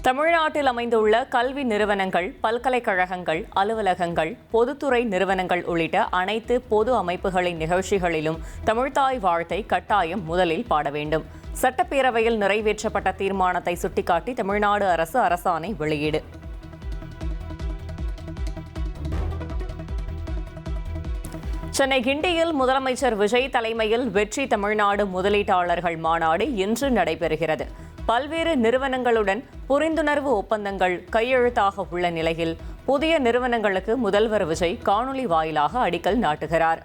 தமிழ்நாட்டில் அமைந்துள்ள கல்வி நிறுவனங்கள், பல்கலைக்கழகங்கள், அலுவலகங்கள், பொதுத்துறை நிறுவனங்கள் உள்ளிட்ட அனைத்து பொது அமைப்புகளின் நிகழ்ச்சிகளிலும் தமிழ்த்தாய் வாழ்த்தை கட்டாயம் முதலில் பாட வேண்டும். சட்டப்பேரவையில் நிறைவேற்றப்பட்ட தீர்மானத்தை சுட்டிக்காட்டி தமிழ்நாடு அரசு அரசாணை வெளியீடு. சென்னை கிண்டியில் முதலமைச்சர் விஜய் தலைமையில் வெற்றி தமிழ்நாடு முதலீட்டாளர்கள் மாநாடு இன்று நடைபெறுகிறது. பல்வேறு நிறுவனங்களுடன் புரிந்துணர்வு ஒப்பந்தங்கள் கையெழுத்தாக உள்ள நிலையில் புதிய நிறுவனங்களுக்கு முதல்வர் விஜய் காணொலி வாயிலாக அடிக்கல் நாட்டுகிறார்.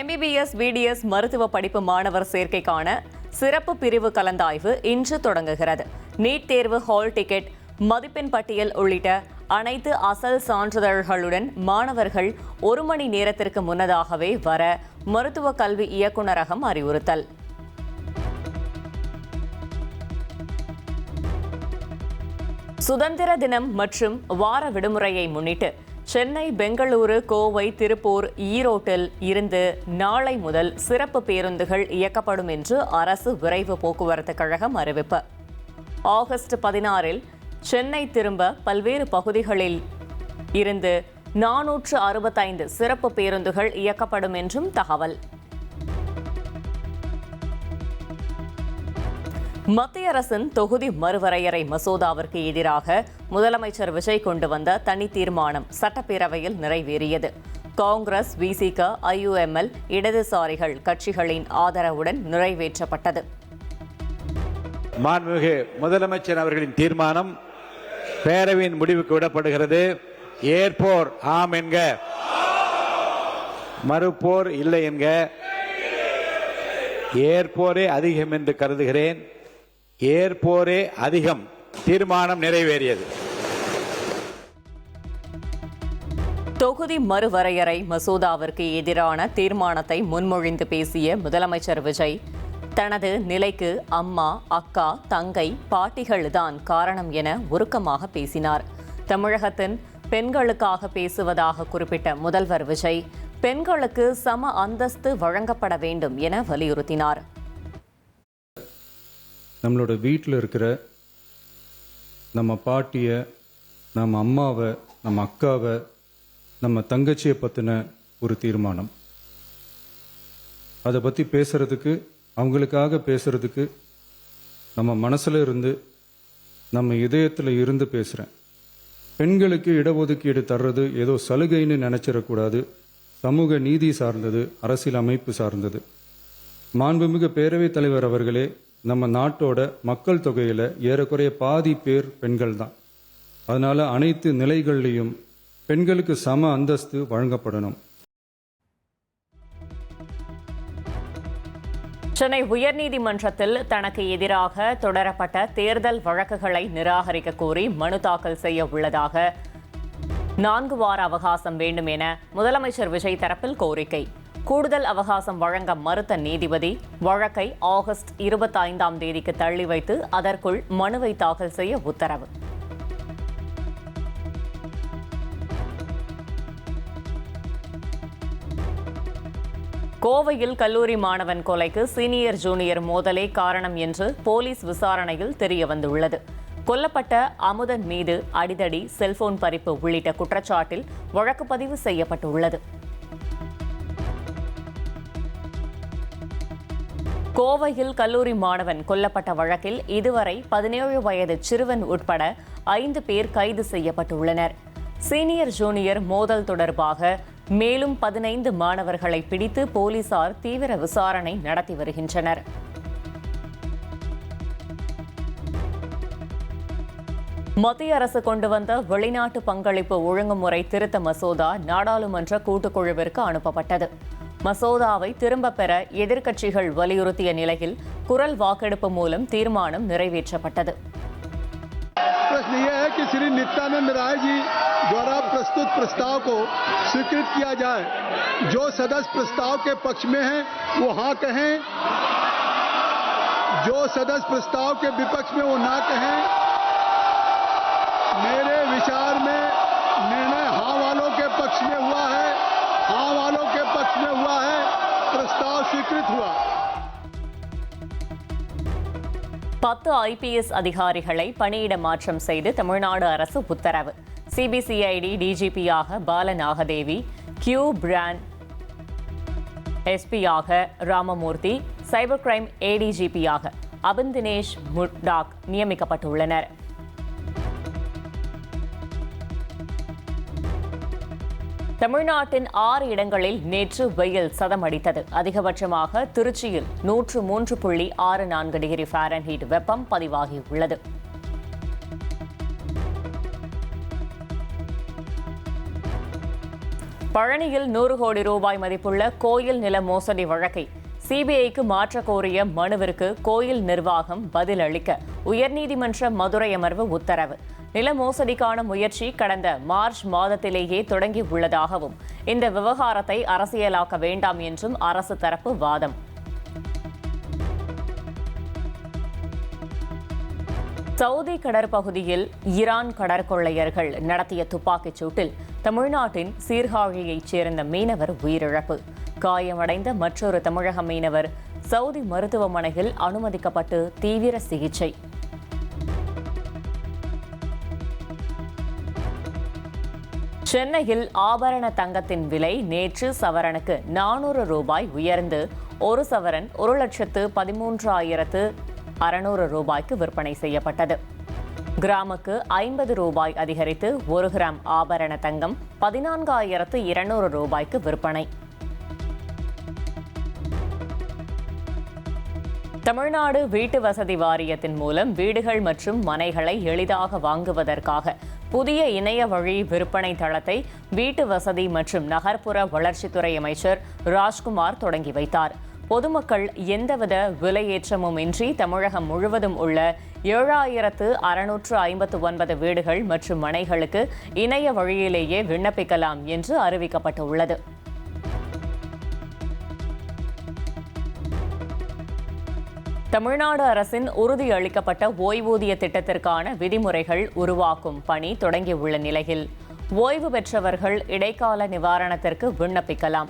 MBBS, BDS மருத்துவ படிப்பு மாணவர் சேர்க்கைக்கான சிறப்பு பிரிவு கலந்தாய்வு இன்று தொடங்குகிறது. நீட் தேர்வு ஹால் டிக்கெட், மதிப்பெண் பட்டியல் உள்ளிட்ட அனைத்து அசல் சான்றிதழ்களுடன் மாணவர்கள் 1 மணி நேரத்திற்கு முன்னதாகவே வர மருத்துவ கல்வி இயக்குநரகம் அறிவுறுத்தல். சுதந்திர தினம் மற்றும் வார விடுமுறையை முன்னிட்டு சென்னை, பெங்களூரு, கோவை, திருப்பூர், ஈரோட்டில் இருந்து நாளை முதல் சிறப்பு பேருந்துகள் இயக்கப்படும் என்று அரசு விரைவு போக்குவரத்து கழகம் அறிவிப்பு. ஆகஸ்ட் 16 சென்னை திரும்ப பல்வேறு பகுதிகளில் இருந்து 465 சிறப்பு பேருந்துகள் இயக்கப்படும் என்றும் தகவல். மத்திய அரசின் தொகுதி மறுவரையறை மசோதாவிற்கு எதிராக முதலமைச்சர் விஜய் கொண்டு வந்த தனி தீர்மானம் சட்டப்பேரவையில் நிறைவேறியது. காங்கிரஸ், VCK, IUML, இடதுசாரிகள் கட்சிகளின் ஆதரவுடன் நிறைவேற்றப்பட்டது. மாண்புமிகு முதலமைச்சர் அவர்களின் தீர்மானம் பேரவையின் முடிவுக்கு விடப்படுகிறது. ஏற்போர் ஆம் என்க, மறுப்போர் இல்லை என்க. ஏற்போரே அதிகம் என்று கருதுகிறேன். ஏற்போரே அதிகம். தீர்மானம் நிறைவேறியது. தொகுதி மறுவரையறை மசோதாவிற்கு எதிரான தீர்மானத்தை முன்மொழிந்து பேசிய முதலமைச்சர் விஜய் தனது நிலைக்கு அம்மா, அக்கா, தங்கை, பாட்டிகள்தான் காரணம் என உருக்கமாக பேசினார். தமிழகத்தின் பெண்களுக்காக பேசுவதாக குறிப்பிட்ட முதல்வர் விஜய் பெண்களுக்கு சம அந்தஸ்து வழங்கப்பட வேண்டும் என வலியுறுத்தினார். நம்மளோட வீட்டில் இருக்கிற நம்ம பாட்டியை, நம்ம அம்மாவை, நம்ம அக்காவை, நம்ம தங்கச்சியை பற்றின ஒரு தீர்மானம். அதை பற்றி பேசுறதுக்கு, அவங்களுக்காக பேசுறதுக்கு நம்ம மனசுல இருந்து, நம்ம இதயத்தில் இருந்து பேசுகிறேன். பெண்களுக்கு இடஒதுக்கீடு தர்றது ஏதோ சலுகைன்னு நினைச்சிடக்கூடாது. சமூக நீதி சார்ந்தது, அரசியல் அமைப்பு சார்ந்தது. மாண்புமிகு பேரவைத் தலைவர் அவர்களே, நம்ம நாட்டோட மக்கள் தொகையில் ஏறக்குறைய பாதி பேர் பெண்கள் தான். அதனால அனைத்து நிலைகள்லையும் பெண்களுக்கு சம அந்தஸ்து வழங்கப்படணும். சென்னை உயர்நீதிமன்றத்தில் தனக்கு எதிராக தொடரப்பட்ட தேர்தல் வழக்குகளை நிராகரிக்க கோரி மனு தாக்கல் செய்ய உள்ளதாக 4 வார அவகாசம் வேண்டும் என முதலமைச்சர் விஜய் தரப்பில் கோரிக்கை. கூடுதல் அவகாசம் வழங்க மறுத்த நீதிபதி வழக்கை ஆகஸ்ட் 25ஆம் தேதிக்கு தள்ளி வைத்து அதற்குள் மனுவை தாக்கல் செய்ய உத்தரவு. கோவையில் கல்லூரி மாணவன் கொலைக்கு சீனியர் ஜூனியர் மோதலே காரணம் என்று போலீஸ் விசாரணையில் தெரியவந்துள்ளது. கொல்லப்பட்ட அமுதன் மீது அடிதடி, செல்போன் பறிப்பு உள்ளிட்ட குற்றச்சாட்டில் வழக்கு பதிவு செய்யப்பட்டுள்ளது. கோவையில் கல்லூரி மாணவன் கொல்லப்பட்ட வழக்கில் இதுவரை 17 வயது சிறுவன் உட்பட 5 பேர் கைது செய்யப்பட்டுள்ளனர். சீனியர் ஜூனியர் மோதல் தொடர்பாக மேலும் 15 மாணவர்களை பிடித்து போலீசார் தீவிர விசாரணை நடத்தி வருகின்றனர். மத்திய அரசு கொண்டு வந்த வெளிநாட்டு பங்களிப்பு ஒழுங்குமுறை திருத்த மசோதா நாடாளுமன்ற கூட்டுக்குழுவிற்கு அனுப்பப்பட்டது. மசோதாவை திரும்பப் பெற எதிர்க்கட்சிகள் வலியுறுத்திய நிலையில் குரல் வாக்கெடுப்பு மூலம் தீர்மானம் நிறைவேற்றப்பட்டது. प्रश्न ये है कि श्री नित्यानंद राय जी द्वारा प्रस्तुत प्रस्ताव को स्वीकृत किया जाए। जो सदस्य प्रस्ताव के पक्ष में हैं वो हाँ कहें, जो सदस्य प्रस्ताव के विपक्ष में वो ना कहें। मेरे विचार में निर्णय हाँ वालों के पक्ष में हुआ है, हाँ वालों के पक्ष में हुआ है, प्रस्ताव स्वीकृत हुआ। 10 IPS அதிகாரிகளை பணியிட மாற்றம் செய்து தமிழ்நாடு அரசு உத்தரவு. சிபிசிஐடி டிஜிபியாக பாலநாகதேவி, கியூ பிராண்ட் எஸ்பியாக ராமமூர்த்தி, சைபர் கிரைம் ஏடிஜிபியாக அபின் தினேஷ் முர்டாக் நியமிக்கப்பட்டுள்ளனர். தமிழ்நாட்டின் 6 இடங்களில் நேற்று வெயில் சதமடித்தது. அதிகபட்சமாக திருச்சியில் 103.64 டிகிரி ஃபாரன்ஹீட் வெப்பம் பதிவாகியுள்ளது. பழனியில் 100 கோடி ரூபாய் மதிப்புள்ள கோயில் நில மோசடி வழக்கை சிபிஐக்கு மாற்ற கோரிய மனுவிற்கு கோயில் நிர்வாகம் பதிலளிக்க உயர்நீதிமன்ற மதுரை அமர்வு உத்தரவு. நில மோசடிக்கான முயற்சி கடந்த மார்ச் மாதத்திலேயே தொடங்கியுள்ளதாகவும் இந்த விவகாரத்தை அரசியலாக்க வேண்டாம் என்றும் அரசு தரப்பு வாதம். சவுதி கடற்பகுதியில் ஈரான் கடற்கொள்ளையர்கள் நடத்திய துப்பாக்கிச் சூட்டில் தமிழ்நாட்டின் சீர்காழியைச் சேர்ந்த மீனவர் உயிரிழப்பு. காயமடைந்த மற்றொரு தமிழக மீனவர் சவுதி மருத்துவமனையில் அனுமதிக்கப்பட்டு தீவிர சிகிச்சை. சென்னையில் ஆபரண தங்கத்தின் விலை நேற்று சவரனுக்கு 400 ரூபாய் உயர்ந்து ஒரு சவரன் 1,13,600 ரூபாய்க்கு விற்பனை செய்யப்பட்டது. கிராமுக்கு 50 ரூபாய் அதிகரித்து 1 கிராம் ஆபரண தங்கம் 14,200 ரூபாய்க்கு விற்பனை. தமிழ்நாடு வீட்டு வசதி வாரியத்தின் மூலம் வீடுகள் மற்றும் மனைகளை எளிதாக வாங்குவதற்காக புதிய இணைய வழி விற்பனை தளத்தை வீட்டு வசதி மற்றும் நகர்ப்புற வளர்ச்சித்துறை அமைச்சர் ராஜ்குமார் தொடங்கி வைத்தார். பொதுமக்கள் எந்தவித விலையேற்றமும் இன்றி தமிழகம் முழுவதும் உள்ள 7,659 வீடுகள் மற்றும் மனைகளுக்கு இணைய வழியிலேயே விண்ணப்பிக்கலாம் என்று அறிவிக்கப்பட்டுள்ளது. தமிழ்நாடு அரசின் உறுதியளிக்கப்பட்ட ஓய்வூதிய திட்டத்திற்கான விதிமுறைகள் உருவாக்கும் பணி தொடங்கியுள்ள நிலையில் ஓய்வு பெற்றவர்கள் இடைக்கால நிவாரணத்திற்கு விண்ணப்பிக்கலாம்.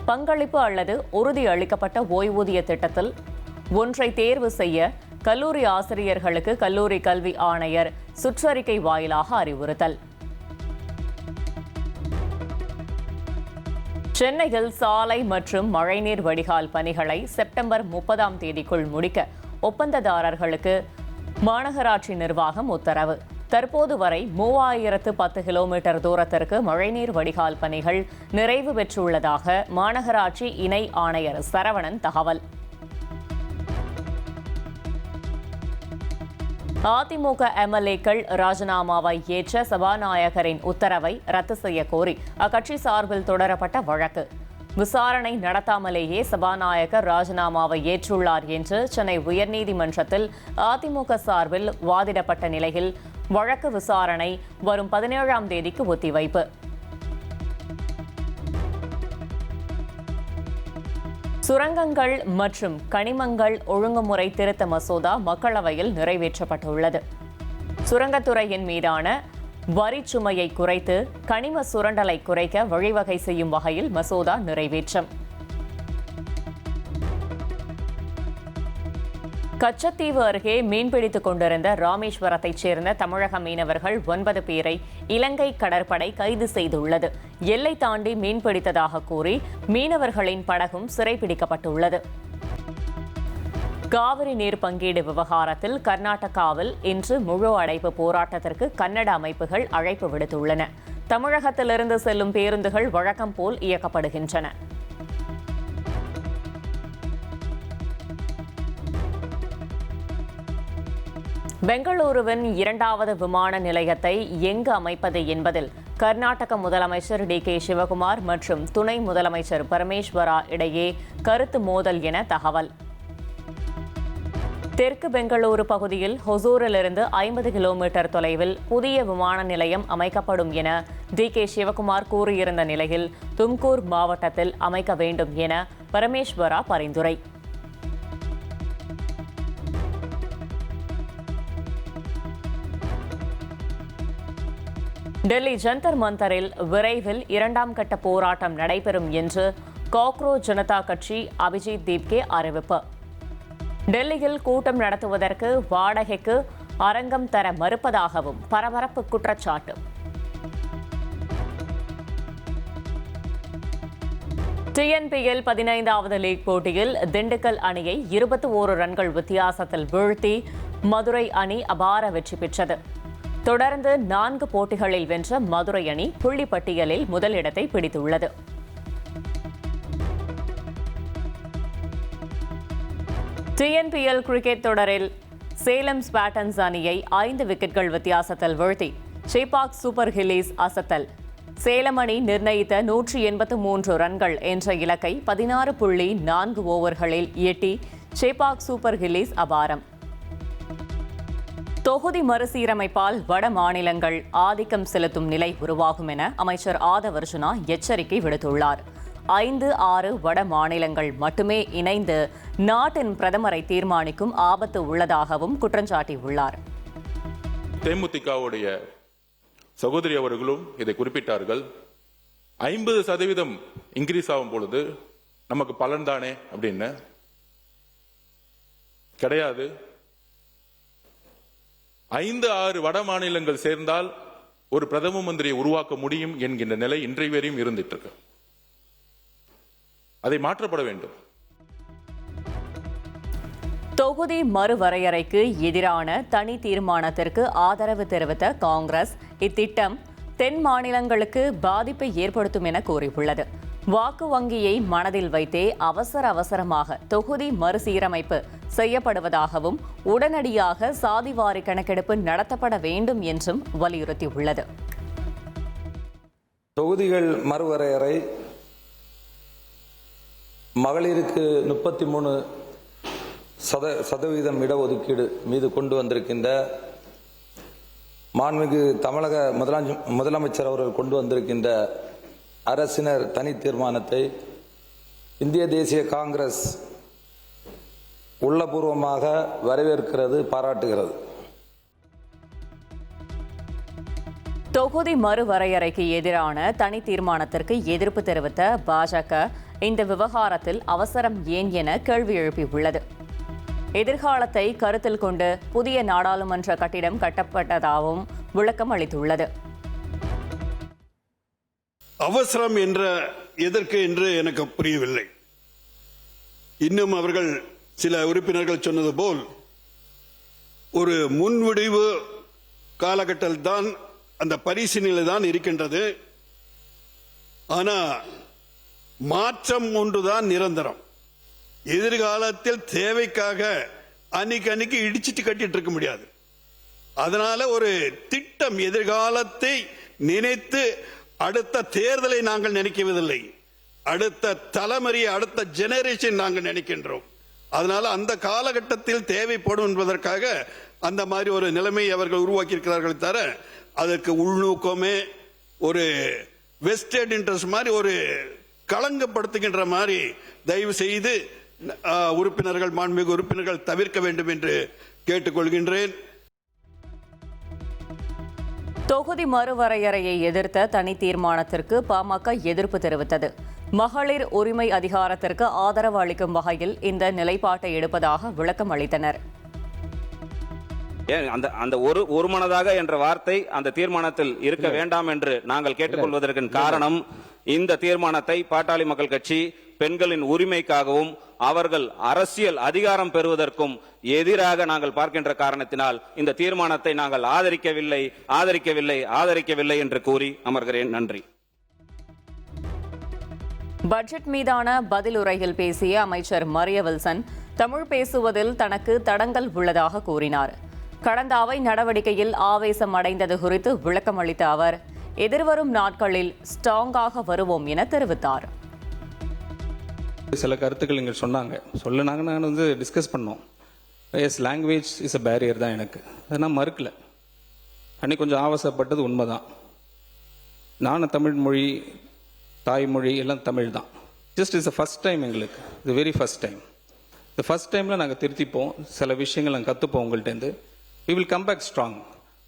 பங்களிப்பு அல்லது உறுதியளிக்கப்பட்ட ஓய்வூதிய திட்டத்தில் ஒன்றை தேர்வு செய்ய கல்லூரி ஆசிரியர்களுக்கு கல்லூரி கல்வி ஆணையர் சுற்றறிக்கை வாயிலாக அறிவுறுத்தல். சென்னையில் சாலை மற்றும் மழைநீர் வடிகால் பணிகளை செப்டம்பர் 30ஆம் தேதிக்குள் முடிக்க ஒப்பந்ததாரர்களுக்கு மாநகராட்சி நிர்வாகம் உத்தரவு. தற்போது வரை 3010 கிலோமீட்டர் தூரத்திற்கு மழைநீர் வடிகால் பணிகள் நிறைவு பெற்றுள்ளதாக மாநகராட்சி இணை ஆணையர் சரவணன் தகவல். அதிமுக எம்எல்ஏக்கள் ராஜினாமாவை ஏற்ற சபாநாயகரின் உத்தரவை ரத்து செய்ய கோரி அக்கட்சி சார்பில் தொடரப்பட்ட வழக்கு. விசாரணை நடத்தாமலேயே சபாநாயகர் ராஜினாமாவை ஏற்றுள்ளார் என்று சென்னை உயர்நீதிமன்றத்தில் அதிமுக சார்பில் வாதிடப்பட்ட நிலையில் வழக்கு விசாரணை வரும் 17ஆம் தேதிக்கு ஒத்திவைப்பு. சுரங்கங்கள் மற்றும் கனிமங்கள் ஒழுங்குமுறை திருத்த மசோதா மக்களவையில் நிறைவேற்றப்பட்டுள்ளது. சுரங்கத்துறையின் மீதான வரி சுமையை குறைத்து கனிம சுரண்டலை குறைக்க வழிவகை செய்யும் வகையில் மசோதா நிறைவேற்றம். கச்சத்தீவு அருகே மீன்பிடித்துக் கொண்டிருந்த ராமேஸ்வரத்தைச் சேர்ந்த தமிழக மீனவர்கள் 9 பேரை இலங்கை கடற்படை கைது செய்துள்ளது. எல்லை தாண்டி மீன்பிடித்ததாக கூறி மீனவர்களின் படகும் சிறைப்பிடிக்கப்பட்டுள்ளது. காவிரி நீர் பங்கீடு விவகாரத்தில் கர்நாடகாவில் இன்று முழு அடைப்பு போராட்டத்திற்கு கன்னட அமைப்புகள் அழைப்பு விடுத்துள்ளன. தமிழகத்திலிருந்து செல்லும் பேருந்துகள் வழக்கம் போல் இயக்கப்படுகின்றன. பெங்களூருவின் 2வது விமான நிலையத்தை எங்கு அமைப்பது என்பதில் கர்நாடக முதலமைச்சர் டி.கே. சிவகுமார் மற்றும் துணை முதலமைச்சர் பரமேஸ்வரா இடையே கருத்து மோதல் என தகவல். தெற்கு பெங்களூரு பகுதியில் ஹொசூரிலிருந்து 50 கிலோமீட்டர் தொலைவில் புதிய விமான நிலையம் அமைக்கப்படும் என டி.கே. சிவகுமார் கூறியிருந்த நிலையில் தும்கூர் மாவட்டத்தில் அமைக்க வேண்டும் என பரமேஸ்வரா பரிந்துரை. டெல்லி ஜந்தர் மந்தரில் விரைவில் 2ஆம் கட்ட போராட்டம் நடைபெறும் என்று காக்ரோச் ஜனதா கட்சி அபிஜித் தீப்கே அறிவிப்பு. டெல்லியில் கூட்டம் நடத்துவதற்கு வாடகைக்கு அரங்கம் தர மறுப்பதாகவும் பரபரப்பு குற்றச்சாட்டு. TNPL 15வது லீக் போட்டியில் திண்டுக்கல் அணியை 21 ரன்கள் வித்தியாசத்தில் வீழ்த்தி மதுரை அணி அபார வெற்றி பெற்றது. தொடர்ந்து 4 போட்டிகளில் வென்ற மதுரை அணி புள்ளிப்பட்டியலில் முதலிடத்தை பிடித்துள்ளது. TNPL கிரிக்கெட் தொடரில் சேலம் ஸ்பாட்டன்ஸ் அணியை 5 விக்கெட்கள் வித்தியாசத்தில் வீழ்த்தி சேப்பாக் சூப்பர் ஹில்லிஸ் அசத்தல். சேலம் அணி நிர்ணயித்த 183 ரன்கள் என்ற இலக்கை 16.4 ஓவர்களில் எட்டி சேப்பாக் சூப்பர் ஹில்லிஸ் அபாரம். தொகுதி மறுசீரமைப்பால் வட மாநிலங்கள் ஆதிக்கம் செலுத்தும் நிலை உருவாகும் என அமைச்சர் ஆதவர்ஜுனா எச்சரிக்கை விடுத்துள்ளார். 5-6 வட மாநிலங்கள் மட்டுமே இணைந்து நாட்டின் பிரதமரை தீர்மானிக்கும் ஆபத்து உள்ளதாகவும் குற்றஞ்சாட்டியுள்ளார். தேமுதிகவுடைய சகோதரி அவர்களும் இதை குறிப்பிட்டார்கள். 50% இன்க்ரீஸ் ஆகும் பொழுது நமக்கு பலன் தானே அப்படின்னு. கிடையாது. 5-6 வட மாநிலங்கள் சேர்ந்தால் ஒரு பிரதம மந்திரியை உருவாக்க முடியும் என்கின்ற நிலை இன்றைய வரையும் இருந்துட்டு இருக்கு. அதை மாற்றப்பட வேண்டும். தொகுதி மறுவரையறைக்கு எதிரான தனி தீர்மானத்திற்கு ஆதரவு தெரிவித்த காங்கிரஸ் இத்திட்டம் தென் மாநிலங்களுக்கு பாதிப்பை ஏற்படுத்தும் என கூறியுள்ளது. வாக்கு வங்கியை மனதில் வைத்தே அவசரமாக தொகுதி மறுசீரமைப்பு செய்யப்படுவதாகவும் உடனடியாக சாதிவாரி கணக்கெடுப்பு நடத்தப்பட வேண்டும் என்றும் வலியுறுத்தியுள்ளது. தொகுதிகள் மறுவரையறை, மகளிருக்கு 33% இடஒதுக்கீடு மீது கொண்டு வந்திருக்கின்ற மாண்புமிகு தமிழக முதலமைச்சர் அவர்கள் கொண்டு வந்திருக்கின்ற அரசினர் தனி தீர்மானத்தை இந்திய தேசிய காங்கிரஸ் உள்ளபூர்வமாக வரவேற்கிறது, பாராட்டுகிறது. தொகுதி மறுவரையறைக்கு எதிரான தனி தீர்மானத்திற்கு எதிர்ப்பு தெரிவித்த பாஜக இந்த விவகாரத்தில் அவசரம் ஏன் என கேள்வி எழுப்பியுள்ளது. எதிர்காலத்தை கருத்தில் கொண்டு புதிய நாடாளுமன்ற கட்டிடம் கட்டப்பட்டதாகவும் விளக்கம் அளித்துள்ளது. அவசரம் என்ற எதற்கு என்று எனக்கு புரியவில்லை. இன்னும் அவர்கள் சில உறுப்பினர்கள் சொன்னது போல் ஒரு முன்விடிவு காலகட்டத்தில் தான் அந்த பரிசீலனையில் தான் இருக்கின்றது. ஆனால் மாற்றம் ஒன்றுதான் நிரந்தரம். எதிர்காலத்தில் தேவைக்காக அன்னைக்கு இடிச்சிட்டு கட்டிட்டு இருக்க முடியாது. அதனால ஒரு திட்டம், எதிர்காலத்தை நினைத்து அடுத்த தேர்தலை நாங்கள் நினைக்கவில்லை, அடுத்த தலைமுறை, அடுத்த ஜெனரேஷன் நாங்கள் நினைக்கின்றோம். அதனால அந்த காலகட்டத்தில் தேவைப்படும் என்பதற்காக அந்த மாதிரி ஒரு நிலைமையை அவர்கள் உருவாக்கி இருக்கிறார்கள். தவிர அதற்கு உள்நோக்கமே ஒரு வெஸ்டர்ன் இன்ட்ரெஸ்ட் மாதிரி, ஒரு களங்கப்படுத்துகின்ற மாதிரி தயவு செய்து உறுப்பினர்கள், மாண்புமிகு உறுப்பினர்கள் தவிர்க்க வேண்டும் என்று கேட்டுக்கொள்கின்றேன். தொகுதி மறுவரையறையை எதிர்த்த தனி தீர்மானத்திற்கு பாமக எதிர்ப்பு தெரிவித்தது. மகளிர் உரிமை அதிகாரத்திற்கு ஆதரவு அளிக்கும் வகையில் இந்த நிலைப்பாட்டை எடுப்பதாக விளக்கம் அளித்தனர். அந்த ஒருமனதாக என்ற வார்த்தை அந்த தீர்மானத்தில் இருக்க வேண்டாம் என்று நாங்கள் கேட்டுக்கொள்வதற்கு காரணம், இந்த தீர்மானத்தை பாட்டாளி மக்கள் கட்சி பெண்களின் உரிமைக்காகவும் அவர்கள் அரசியல் அதிகாரம் பெறுவதற்கும் எதிராக நாங்கள் பார்க்கின்ற காரணத்தினால் இந்த தீர்மானத்தை நாங்கள் ஆதரிக்கவில்லை என்று கூறி அமர்கிறேன். நன்றி. பட்ஜெட் மீதான பதில் உரையில் பேசிய அமைச்சர் மரிய வில்சன் தமிழ் பேசுவதில் தனக்கு தடங்கல் உள்ளதாக கூறினார். கடந்த அவை நடவடிக்கையில் ஆவேசம் அடைந்தது குறித்து விளக்கம் அளித்த அவர் எதிர்வரும் நாட்களில் ஸ்ட்ராங்காக வருவோம் என தெரிவித்தார். சில கருத்துக்கள் இங்கே சொன்னாங்க நான் டிஸ்கஸ் பண்ணோம். Yes, language is a barrier தான் எனக்கு, அதை நான் மறுக்கல. அன்னைக்கு கொஞ்சம் ஆவேசப்பட்டது உண்மைதான். நானும் தமிழ் மொழி, தாய்மொழி எல்லாம் தமிழ் தான். ஜஸ்ட் இஸ் ஃபர்ஸ்ட் டைம் எங்களுக்கு, இது வெரி ஃபர்ஸ்ட் டைம். இந்த ஃபர்ஸ்ட் டைமில் நாங்கள் திருத்திப்போம், சில விஷயங்கள் நாங்கள் கற்றுப்போம் உங்கள்கிட்டருந்து. We will come back strong.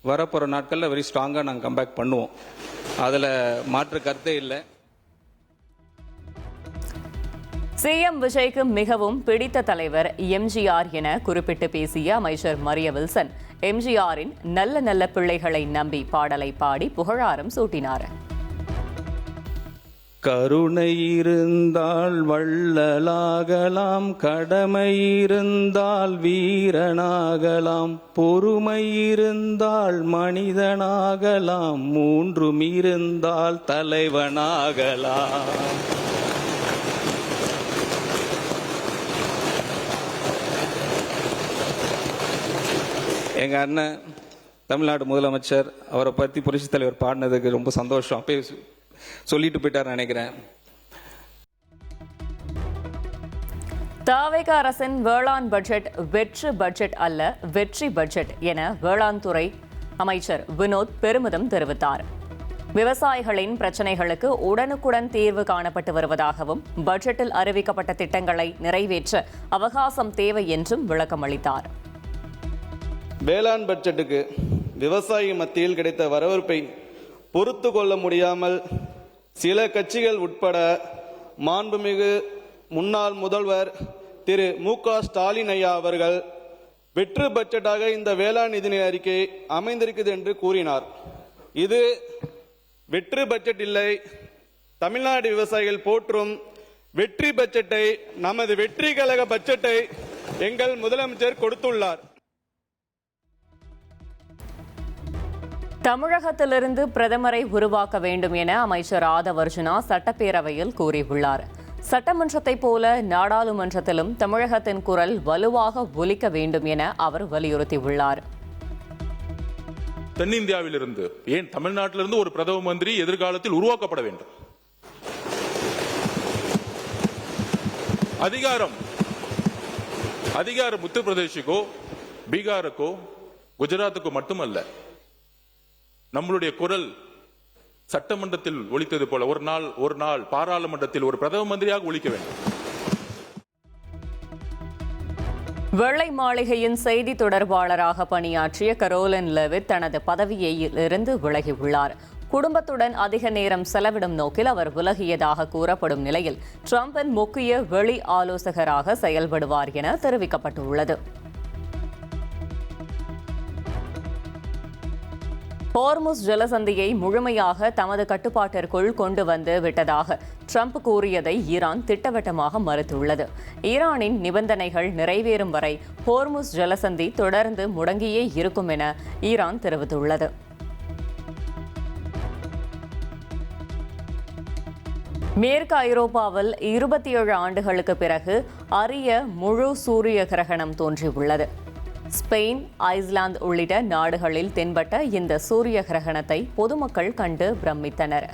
வரப்போகிற நாட்களில் வெரி ஸ்ட்ராங்காக நாங்கள் கம் பேக் பண்ணுவோம், அதில் மாற்று கருத்தே இல்லை. சிஎம் விஜய்க்கு மிகவும் பிடித்த தலைவர் எம்ஜிஆர் என குறிப்பிட்டு பேசிய அமைச்சர் மரிய வில்சன் எம்ஜிஆரின் நல்ல நல்ல பிள்ளைகளை நம்பி பாடலை பாடி புகழாரம் சூட்டினார். கருணை இருந்தால் வள்ளலாகலாம், கடமை இருந்தால் வீரனாகலாம், பொறுமை இருந்தால் மனிதனாகலாம், மூன்றும் இருந்தால் தலைவனாகலாம். எங்க அண்ணன் தமிழ்நாடு முதலமைச்சர் அவரை பத்தி புரட்சித் தலைவர் பாடினதுக்கு ரொம்ப சந்தோஷம். அப்பயே சொல்லிட்டு போயிட்டார் நினைக்கிறேன். தாவேக அரசின் வேளாண் பட்ஜெட் பட்ஜெட் அல்ல வெற்றி பட்ஜெட் என வேளாண் துறை அமைச்சர் வினோத் பெருமிதம் தெரிவித்தார். விவசாயிகளின் பிரச்சினைகளுக்கு உடனுக்குடன் தீர்வு காணப்பட்டு வருவதாகவும் பட்ஜெட்டில் அறிவிக்கப்பட்ட திட்டங்களை நிறைவேற்ற அவகாசம் தேவை என்றும் விளக்கம் அளித்தார். வேளாண் பட்ஜெட்டுக்கு விவசாயி மத்தியில் கிடைத்த வரவேற்பை பொறுத்து கொள்ள முடியாமல் சில கட்சிகள் உட்பட மாண்புமிகு முன்னாள் முதல்வர் திரு மு.க. ஸ்டாலின் ஐயா அவர்கள் வெற்று பட்ஜெட்டாக இந்த வேளாண் நிதிநிலை அறிக்கை அமைந்திருக்கிறது என்று கூறினார். இது வெற்று பட்ஜெட் இல்லை, தமிழ்நாடு விவசாயிகள் போற்றும் வெற்றி பட்ஜெட்டை, நமது வெற்றி கழக பட்ஜெட்டை எங்கள் முதலமைச்சர் கொடுத்துள்ளார். தமிழகத்திலிருந்து பிரதமரை உருவாக்க வேண்டும் என அமைச்சர் ஆதவ் அர்ஜுனா சட்டப்பேரவையில் கூறியுள்ளார். சட்டமன்றத்தைப் போல நாடாளுமன்றத்திலும் தமிழகத்தின் குரல் வலுவாக ஒலிக்க வேண்டும் என அவர் வலியுறுத்தியுள்ளார். தென்னிந்தியாவிலிருந்து, ஏன் தமிழ்நாட்டிலிருந்து ஒரு பிரதம மந்திரி எதிர்காலத்தில் உருவாக்கப்பட வேண்டும். அதிகாரம் உத்தரப்பிரதேசுக்கோ பீகாருக்கோ குஜராத்துக்கோ மட்டுமல்ல, நம்மளுடைய குரல் சட்டமன்றத்தில் ஒலித்தது போல ஒரு நாள் பாராளுமன்றத்தில் ஒரு பிரதம மந்திரியாக ஒலிக்க வேண்டும். வெள்ளை மாளிகையின் செய்தி தொடர்பாளராக பணியாற்றிய கரோலின் லெவிட் தனது பதவியிலிருந்து விலகியுள்ளார். குடும்பத்துடன் அதிக நேரம் செலவிடும் நோக்கில் அவர் விலகியதாக கூறப்படும் நிலையில் டிரம்பின் முக்கிய வெளி ஆலோசகராக செயல்படுவார் என தெரிவிக்கப்பட்டுள்ளது. ஹோர்முஸ் ஜலசந்தியை முழுமையாக தமது கட்டுப்பாட்டிற்குள் கொண்டு வந்து விட்டதாக ட்ரம்ப் கூறியதை ஈரான் திட்டவட்டமாக மறுத்துள்ளது. ஈரானின் நிபந்தனைகள் நிறைவேறும் வரை ஹோர்முஸ் ஜலசந்தி தொடர்ந்து முடங்கியே இருக்கும் என ஈரான் தெரிவித்துள்ளது. மேற்கு ஐரோப்பாவில் 27 ஆண்டுகளுக்கு பிறகு அரிய முழு சூரிய கிரகணம் தோன்றியுள்ளது. ஸ்பெயின், ஐஸ்லாந்து உள்ளிட்ட நாடுகளில் தென்பட்ட இந்த சூரிய கிரகணத்தை பொதுமக்கள் கண்டு பிரமித்தனர்.